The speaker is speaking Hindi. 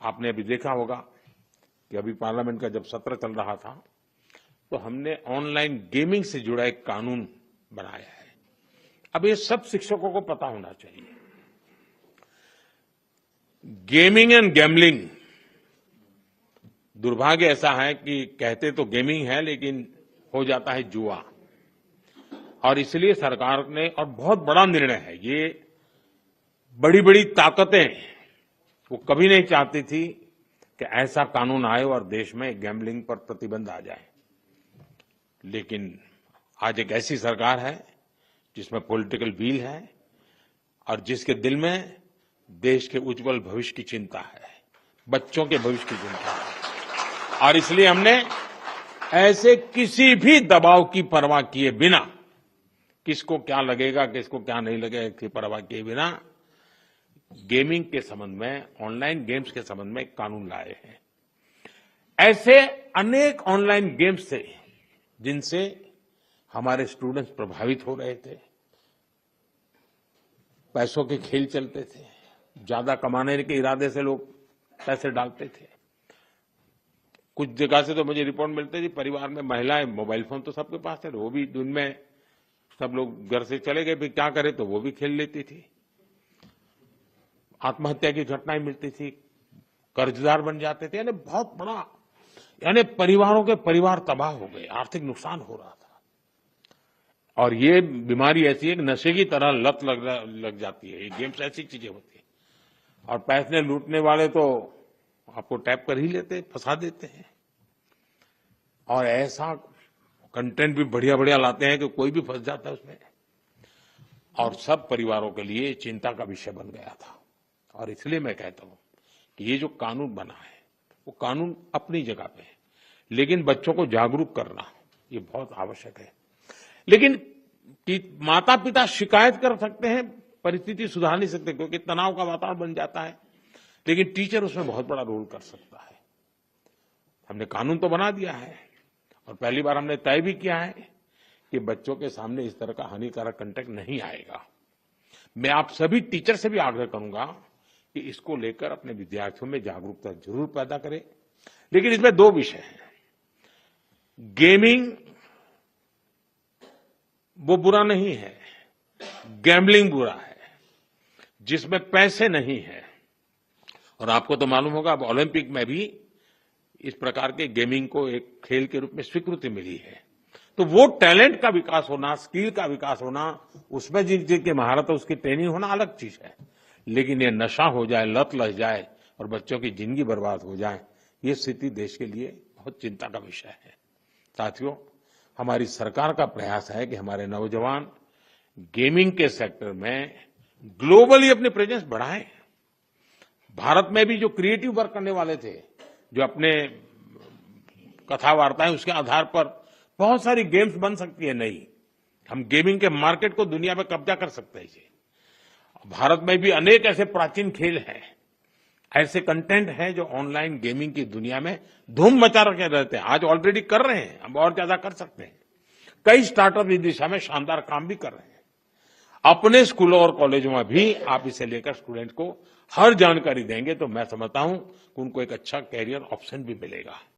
आपने अभी देखा होगा कि अभी पार्लियामेंट का जब सत्र चल रहा था तो हमने ऑनलाइन गेमिंग से जुड़ा एक कानून बनाया है। अब ये सब शिक्षकों को पता होना चाहिए। गेमिंग एंड गैम्बलिंग, दुर्भाग्य ऐसा है कि कहते तो गेमिंग है लेकिन हो जाता है जुआ। और इसलिए सरकार ने, और बहुत बड़ा निर्णय है ये, बड़ी बड़ी ताकतें वो कभी नहीं चाहती थी कि ऐसा कानून आए और देश में गैम्बलिंग पर प्रतिबंध आ जाए। लेकिन आज एक ऐसी सरकार है जिसमें पॉलिटिकल विल है और जिसके दिल में देश के उज्जवल भविष्य की चिंता है, बच्चों के भविष्य की चिंता है। और इसलिए हमने ऐसे किसी भी दबाव की परवाह किए बिना, किसको क्या लगेगा किसको क्या नहीं लगेगा इसकी परवाह किए बिना, गेमिंग के संबंध में, ऑनलाइन गेम्स के संबंध में कानून लाए हैं। ऐसे अनेक ऑनलाइन गेम्स थे जिनसे हमारे स्टूडेंट्स प्रभावित हो रहे थे। पैसों के खेल चलते थे, ज्यादा कमाने के इरादे से लोग पैसे डालते थे। कुछ जगह से तो मुझे रिपोर्ट मिलती थी परिवार में महिलाएं, मोबाइल फोन तो सबके पास थे, वो भी दिन में सब लोग घर से चले गए, फिर क्या करे तो वो भी खेल लेती थी। आत्महत्या की घटनाएं मिलती थी, कर्जदार बन जाते थे, यानी बहुत बड़ा, यानी परिवारों के परिवार तबाह हो गए, आर्थिक नुकसान हो रहा था। और ये बीमारी ऐसी है कि नशे की तरह लत लग जाती है। ये गेम्स ऐसी चीजें होती है और पैसे लूटने वाले तो आपको टैप कर ही लेते, फंसा देते हैं। और ऐसा कंटेंट भी बढ़िया बढ़िया लाते हैं कि कोई भी फंस जाता है उसमें। और सब परिवारों के लिए चिंता का विषय बन गया था। और इसलिए मैं कहता हूं कि ये जो कानून बना है वो कानून अपनी जगह पे है, लेकिन बच्चों को जागरूक करना ये बहुत आवश्यक है। लेकिन माता पिता शिकायत कर सकते हैं, परिस्थिति सुधार नहीं सकते क्योंकि तनाव का वातावरण बन जाता है, लेकिन टीचर उसमें बहुत बड़ा रोल कर सकता है। हमने कानून तो बना दिया है और पहली बार हमने तय भी किया है कि बच्चों के सामने इस तरह का हानिकारक कंटेंट नहीं आएगा। मैं आप सभी टीचर से भी आग्रह करूंगा कि इसको लेकर अपने विद्यार्थियों में जागरूकता जरूर पैदा करें। लेकिन इसमें दो विषय हैं। गेमिंग वो बुरा नहीं है, गैम्बलिंग बुरा है, जिसमें पैसे नहीं है। और आपको तो मालूम होगा अब ओलंपिक में भी इस प्रकार के गेमिंग को एक खेल के रूप में स्वीकृति मिली है। तो वो टैलेंट का विकास होना, स्किल का विकास होना, उसमें जिनकी महारत है उसकी ट्रेनिंग होना अलग चीज है। लेकिन ये नशा हो जाए, लत लग जाए और बच्चों की जिंदगी बर्बाद हो जाए, ये स्थिति देश के लिए बहुत चिंता का विषय है। साथियों, हमारी सरकार का प्रयास है कि हमारे नौजवान गेमिंग के सेक्टर में ग्लोबली अपनी प्रेजेंस बढ़ाएं। भारत में भी जो क्रिएटिव वर्क करने वाले थे, जो अपने कथा वार्ताएं उसके आधार पर बहुत सारी गेम्स बन सकती है नई। हम गेमिंग के मार्केट को दुनिया में कब्जा कर सकते हैं। भारत में भी अनेक ऐसे प्राचीन खेल हैं, ऐसे कंटेंट हैं जो ऑनलाइन गेमिंग की दुनिया में धूम मचा रखे रहते हैं। आज ऑलरेडी कर रहे हैं, हम और ज्यादा कर सकते हैं। कई स्टार्टअप इस दिशा में शानदार काम भी कर रहे हैं। अपने स्कूलों और कॉलेजों में भी आप इसे लेकर स्टूडेंट को हर जानकारी देंगे तो मैं समझता हूं कि उनको एक अच्छा कैरियर ऑप्शन भी मिलेगा।